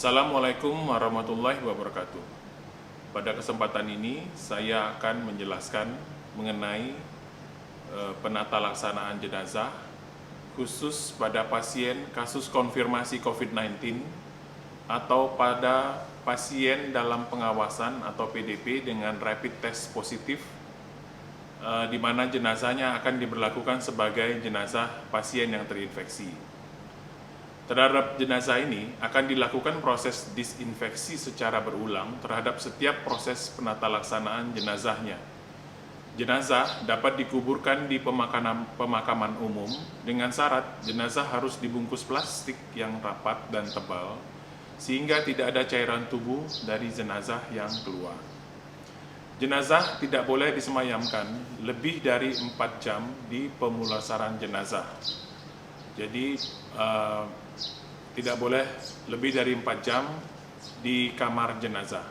Assalamualaikum warahmatullahi wabarakatuh. Pada kesempatan ini saya akan menjelaskan mengenai penata laksanaan jenazah khusus pada pasien kasus konfirmasi COVID-19 atau pada pasien dalam pengawasan atau PDP dengan rapid test positif, di mana jenazahnya akan diberlakukan sebagai jenazah pasien yang terinfeksi. Terhadap jenazah ini akan dilakukan proses disinfeksi secara berulang terhadap setiap proses penata laksanaan jenazahnya. Jenazah dapat dikuburkan di pemakaman umum dengan syarat jenazah harus dibungkus plastik yang rapat dan tebal sehingga tidak ada cairan tubuh dari jenazah yang keluar. Jenazah tidak boleh disemayamkan lebih dari 4 jam di pemulasaran jenazah. Jadi tidak boleh lebih dari 4 jam di kamar jenazah.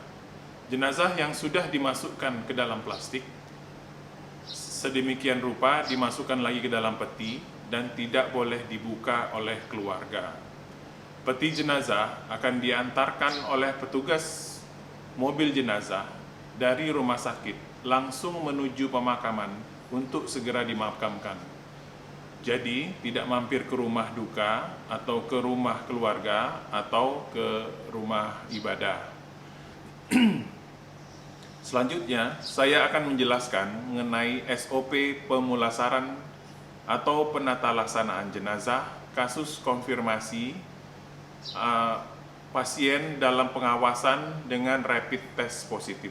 Jenazah yang sudah dimasukkan ke dalam plastik sedemikian rupa dimasukkan lagi ke dalam peti dan tidak boleh dibuka oleh keluarga. Peti jenazah akan diantarkan oleh petugas mobil jenazah dari rumah sakit langsung menuju pemakaman untuk segera dimakamkan. Jadi tidak mampir ke rumah duka atau ke rumah keluarga atau ke rumah ibadah. Selanjutnya saya akan menjelaskan mengenai SOP pemulasaran atau penata laksanaan jenazah kasus konfirmasi pasien dalam pengawasan dengan rapid test positif.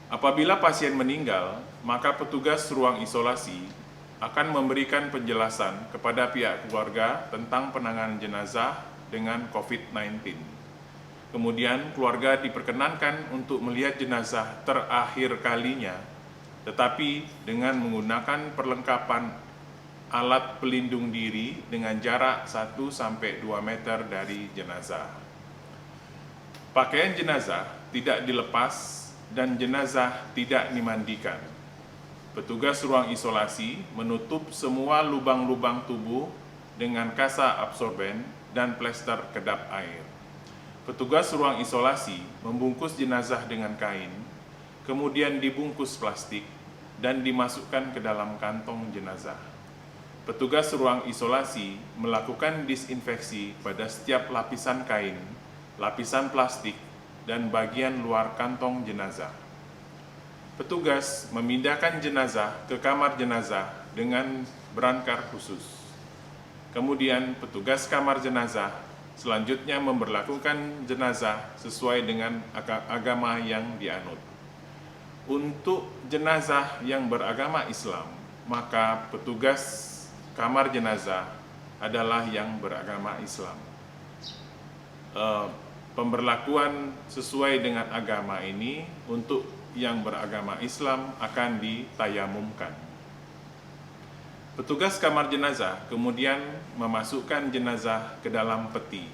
Apabila pasien meninggal, maka petugas ruang isolasi akan memberikan penjelasan kepada pihak keluarga tentang penanganan jenazah dengan COVID-19. Kemudian keluarga diperkenankan untuk melihat jenazah terakhir kalinya, tetapi dengan menggunakan perlengkapan alat pelindung diri dengan jarak 1-2 meter dari jenazah. Pakaian jenazah tidak dilepas dan jenazah tidak dimandikan. Petugas ruang isolasi menutup semua lubang-lubang tubuh dengan kasa absorben dan plester kedap air. Petugas ruang isolasi membungkus jenazah dengan kain, kemudian dibungkus plastik dan dimasukkan ke dalam kantong jenazah. Petugas ruang isolasi melakukan disinfeksi pada setiap lapisan kain, lapisan plastik, dan bagian luar kantong jenazah. Petugas memindahkan jenazah ke kamar jenazah dengan berangkar khusus. Kemudian petugas kamar jenazah selanjutnya memperlakukan jenazah sesuai dengan agama yang dianut. Untuk jenazah yang beragama Islam, maka petugas kamar jenazah adalah yang beragama Islam. Pemberlakuan sesuai dengan agama ini untuk yang beragama Islam akan ditayamumkan. Petugas kamar jenazah kemudian memasukkan jenazah ke dalam peti.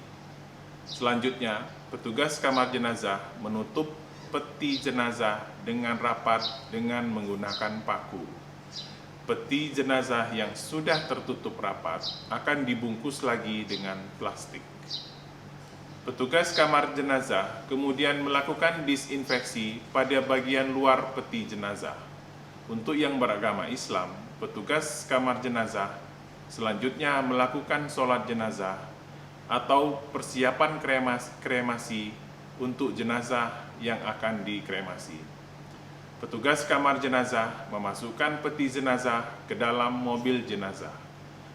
Selanjutnya, petugas kamar jenazah menutup peti jenazah dengan rapat dengan menggunakan paku. Peti jenazah yang sudah tertutup rapat akan dibungkus lagi dengan plastik. Petugas kamar jenazah kemudian melakukan disinfeksi pada bagian luar peti jenazah. Untuk yang beragama Islam, petugas kamar jenazah selanjutnya melakukan sholat jenazah atau persiapan kremasi untuk jenazah yang akan dikremasi. Petugas kamar jenazah memasukkan peti jenazah ke dalam mobil jenazah.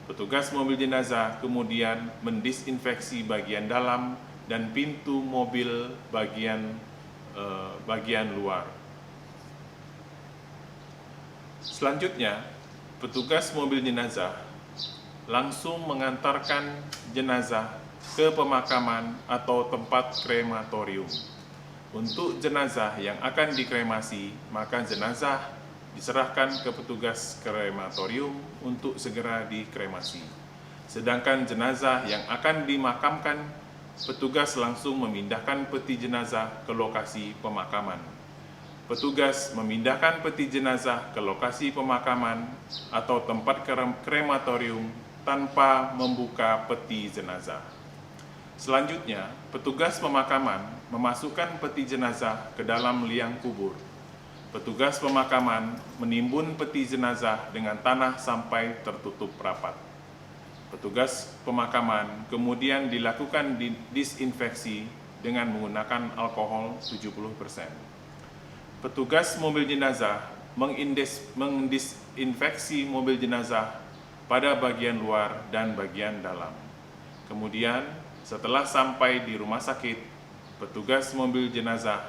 Petugas mobil jenazah kemudian mendisinfeksi bagian dalam dan pintu mobil bagian luar. Selanjutnya, petugas mobil jenazah langsung mengantarkan jenazah ke pemakaman atau tempat krematorium. Untuk jenazah yang akan dikremasi, maka jenazah diserahkan ke petugas krematorium untuk segera dikremasi. Sedangkan jenazah yang akan dimakamkan, petugas langsung memindahkan peti jenazah ke lokasi pemakaman. Petugas memindahkan peti jenazah ke lokasi pemakaman atau tempat krematorium tanpa membuka peti jenazah. Selanjutnya, petugas pemakaman memasukkan peti jenazah ke dalam liang kubur. Petugas pemakaman menimbun peti jenazah dengan tanah sampai tertutup rapat. Petugas pemakaman kemudian dilakukan disinfeksi dengan menggunakan alkohol 70%. Petugas mobil jenazah mendisinfeksi mobil jenazah pada bagian luar dan bagian dalam. Kemudian, setelah sampai di rumah sakit, petugas mobil jenazah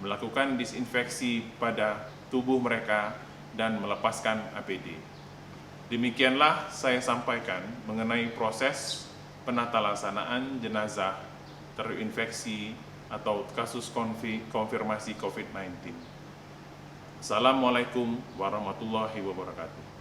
melakukan disinfeksi pada tubuh mereka dan melepaskan APD. Demikianlah saya sampaikan mengenai proses penatalaksanaan jenazah terinfeksi atau kasus konfirmasi COVID-19. Assalamualaikum warahmatullahi wabarakatuh.